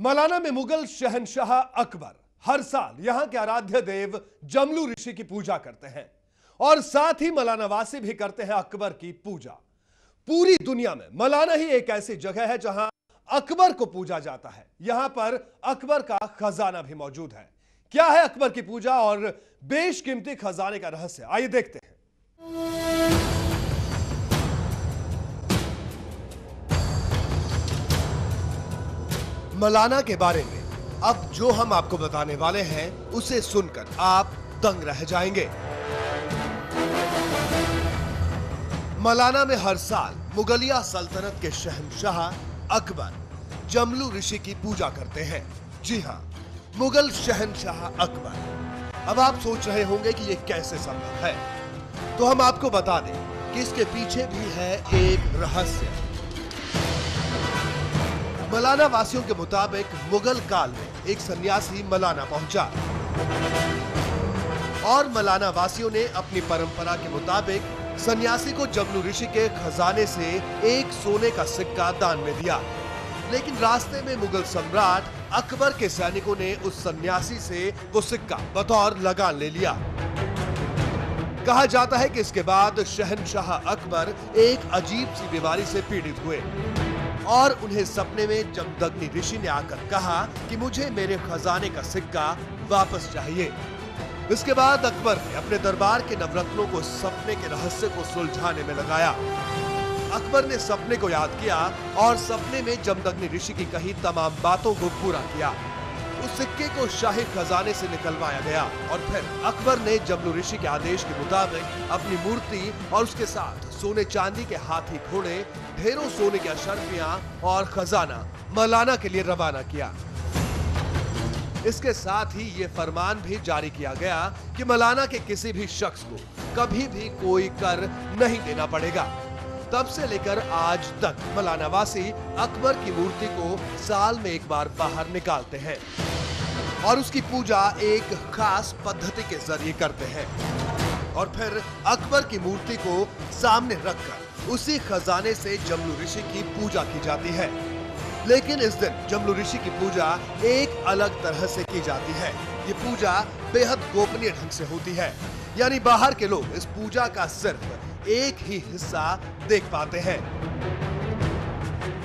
मलाना में मुगल शहंशाह अकबर हर साल यहां के आराध्य देव जमलू ऋषि की पूजा करते हैं और साथ ही मलाना वासी भी करते हैं अकबर की पूजा। पूरी दुनिया में मलाना ही एक ऐसी जगह है जहां अकबर को पूजा जाता है। यहां पर अकबर का खजाना भी मौजूद है। क्या है अकबर की पूजा और बेशकीमती खजाने का रहस्य, आइए देखते हैं। मलाना के बारे में अब जो हम आपको बताने वाले हैं उसे सुनकर आप दंग रह जाएंगे। मलाना में हर साल मुगलिया सल्तनत के शहंशाह अकबर जमलू ऋषि की पूजा करते हैं। जी हां, मुगल शहंशाह अकबर। अब आप सोच रहे होंगे कि यह कैसे संभव है, तो हम आपको बता दें कि इसके पीछे भी है एक रहस्य। मलाना वासियों के मुताबिक मुगल काल में एक सन्यासी मलाना पहुंचा और मलाना वासियों ने अपनी परंपरा के मुताबिक सन्यासी को जमलू ऋषि के खजाने से एक सोने का सिक्का दान में दिया। लेकिन रास्ते में मुगल सम्राट अकबर के सैनिकों ने उस सन्यासी से वो सिक्का बतौर लगान ले लिया। कहा जाता है कि इसके बाद शहंशाह अकबर एक अजीब सी बीमारी से पीड़ित हुए और उन्हें सपने में जमदग्नि ऋषि ने आकर कहा कि मुझे मेरे खजाने का सिक्का वापस चाहिए। इसके बाद अकबर ने अपने दरबार के नवरत्नों को सपने के रहस्य को सुलझाने में लगाया। अकबर ने सपने को याद किया और सपने में जमदग्नि ऋषि की कही तमाम बातों को पूरा किया। उस सिक्के को शाही खजाने से निकलवाया गया और फिर अकबर ने जमलू ऋषि के आदेश के मुताबिक अपनी मूर्ति और उसके साथ सोने चांदी के हाथी घोड़े, ढेरों सोने की अशर्फियां और खजाना मलाना के लिए रवाना किया। इसके साथ ही ये फरमान भी जारी किया गया कि मलाना के किसी भी शख्स को कभी भी कोई कर नहीं देना पड़ेगा। तब से लेकर आज तक मलाना वासी अकबर की मूर्ति को साल में एक बार बाहर निकालते हैं और उसकी पूजा एक खास पद्धति के जरिए करते हैं और फिर अकबर की मूर्ति को सामने रखकर उसी खजाने से जमलू ऋषि की पूजा की जाती है। लेकिन इस दिन जमलू ऋषि की पूजा एक अलग तरह से की जाती है। ये पूजा बेहद गोपनीय ढंग से होती है, यानी बाहर के लोग इस पूजा का सिर्फ एक ही हिस्सा देख पाते हैं।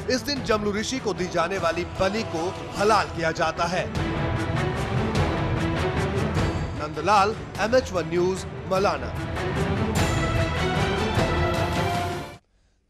इस दिन जमलू ऋषि को दी जाने वाली बलि को हलाल किया जाता है। Nandlal, MH1 news, Malana.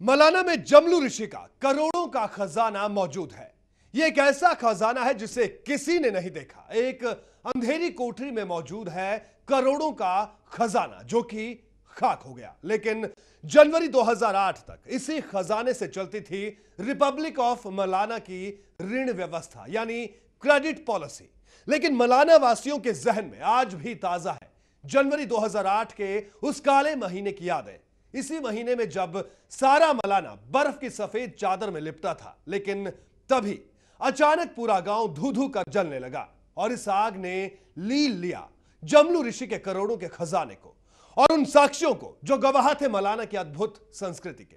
मलाना में जमलू ऋषि का करोड़ों का खजाना मौजूद है। यह एक ऐसा खजाना है जिसे किसी ने नहीं देखा। एक अंधेरी कोठरी में मौजूद है करोड़ों का खजाना जो कि खाक हो गया। लेकिन जनवरी 2008 तक इसी खजाने से चलती थी रिपब्लिक ऑफ मलाना की ऋण व्यवस्था, यानी क्रेडिट पॉलिसी। लेकिन मलाना वासियों के जहन में आज भी ताजा है जनवरी 2008 के उस काले महीने की यादें। इसी महीने में जब सारा मलाना बर्फ की सफेद चादर में लिपटा था, लेकिन तभी अचानक पूरा गांव धू धू कर जलने लगा और इस आग ने लील लिया जमलू ऋषि के करोड़ों के खजाने को और उन साक्ष्यों को जो गवाह थे मलाना की अद्भुत संस्कृति के।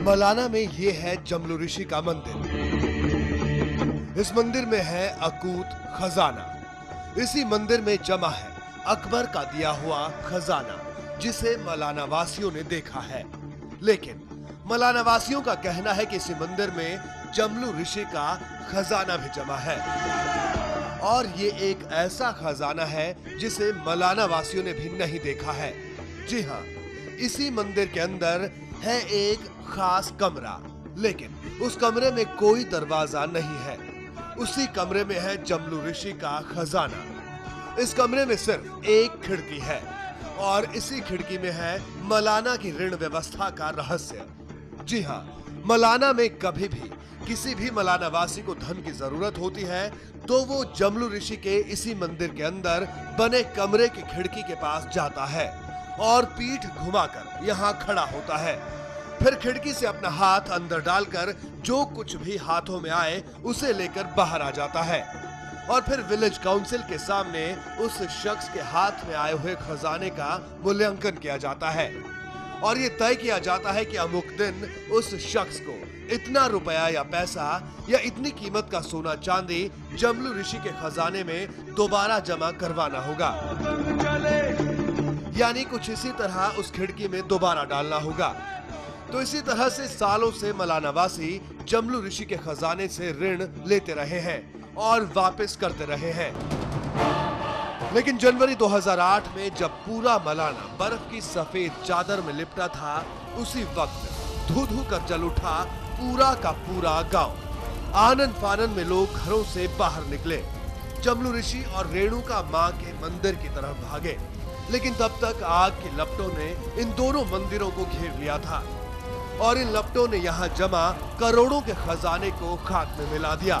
मलाना में यह है जमलू ऋषि का मंदिर। इस मंदिर में है अकूत खजाना। इसी मंदिर में जमा है अकबर का दिया हुआ खजाना जिसे मलाना वासियों ने देखा है। लेकिन मलाना वासियों का कहना है कि इसी मंदिर में जमलू ऋषि का खजाना भी जमा है और ये एक ऐसा खजाना है जिसे मलाना वासियों ने भी नहीं देखा है। जी हाँ, इसी मंदिर के अंदर है एक खास कमरा, लेकिन उस कमरे में कोई दरवाजा नहीं है। उसी कमरे में है जमलू ऋषि का खजाना। इस कमरे में सिर्फ एक खिड़की है और इसी खिड़की में है मलाना की ऋण व्यवस्था का रहस्य। जी हाँ, मलाना में कभी भी किसी भी मलाना वासी को धन की जरूरत होती है तो वो जमलू ऋषि के इसी मंदिर के अंदर बने कमरे की खिड़की के पास जाता है और पीठ घुमाकर यहाँ खड़ा होता है। फिर खिड़की से अपना हाथ अंदर डालकर जो कुछ भी हाथों में आए उसे लेकर बाहर आ जाता है और फिर विलेज काउंसिल के सामने उस शख्स के हाथ में आए हुए खजाने का मूल्यांकन किया जाता है और ये तय किया जाता है कि अमुक दिन उस शख्स को इतना रुपया या पैसा या इतनी कीमत का सोना चांदी जमलू ऋषि के खजाने में दोबारा जमा करवाना होगा। यानी कुछ इसी तरह उस खिड़की में दोबारा डालना होगा। तो इसी तरह से सालों से मलानावासी जमलू ऋषि के खजाने से ऋण लेते रहे हैं और वापस करते रहे हैं। लेकिन जनवरी 2008 में जब पूरा मलाना बर्फ की सफेद चादर में लिपटा था, उसी वक्त धू धू कर जल उठा पूरा का पूरा गांव। आनन फानन में लोग घरों से बाहर निकले, जमलू ऋषि और रेणुका मां के मंदिर की तरफ भागे। लेकिन तब तक आग की लपटों ने इन दोनों मंदिरों को घेर लिया था और इन लपटों ने यहाँ जमा करोड़ों के खजाने को खाक में मिला दिया।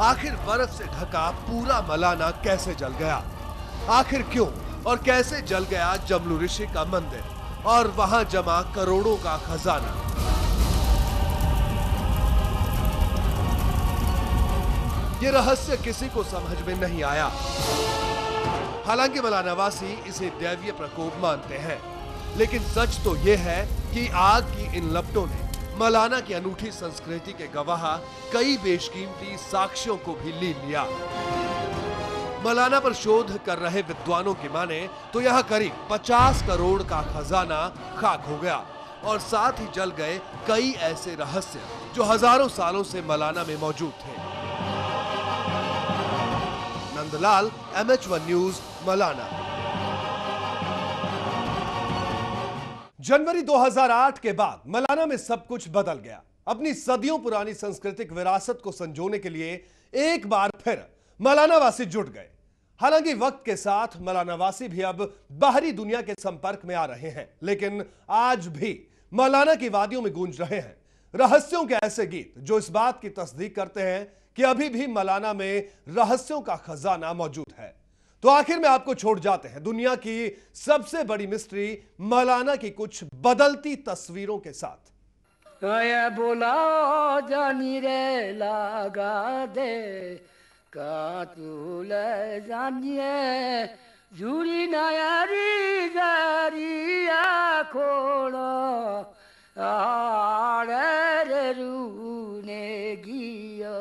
आखिर बर्फ से ढका पूरा मलाना कैसे जल गया? आखिर क्यों और कैसे जल गया जमलू ऋषि का मंदिर और वहां जमा करोड़ों का खजाना? ये रहस्य किसी को समझ में नहीं आया। हालांकि मलानावासी इसे दैवीय प्रकोप मानते हैं, लेकिन सच तो यह है कि आग की इन लपटों ने मलाना की अनूठी संस्कृति के गवाह कई बेशकीमती साक्ष्यों को भी ली लिया। मलाना पर शोध कर रहे विद्वानों की माने तो यहाँ करीब 50 करोड़ का खजाना खाक हो गया और साथ ही जल गए कई ऐसे रहस्य जो हजारों सालों से मलाना में मौजूद थे। Nandlal, MH1 news, Malana. जनवरी 2008 के बाद मलाना में सब कुछ बदल गया। अपनी सदियों पुरानी सांस्कृतिक विरासत को संजोने के लिए एक बार फिर मलानावासी जुट गए। हालांकि वक्त के साथ मलानावासी भी अब बाहरी दुनिया के संपर्क में आ रहे हैं, लेकिन आज भी मलाना की वादियों में गूंज रहे हैं रहस्यों के ऐसे गीत जो इस बात की तस्दीक करते हैं कि अभी भी मलाना में रहस्यों का खजाना मौजूद है। तो आखिर में आपको छोड़ जाते हैं दुनिया की सबसे बड़ी मिस्ट्री मलाना की कुछ बदलती तस्वीरों के साथ। बोला जानी रे लगा दे का तू ले जानिए झूरी नयारी जारिया खोड़ा आरे रे रूने गिया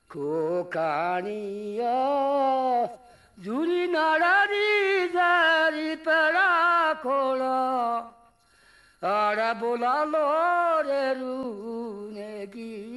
को कानिया झूरी नाड़ी जारी पड़ा खोड़ा आरा बोला लो रे रूने गिया।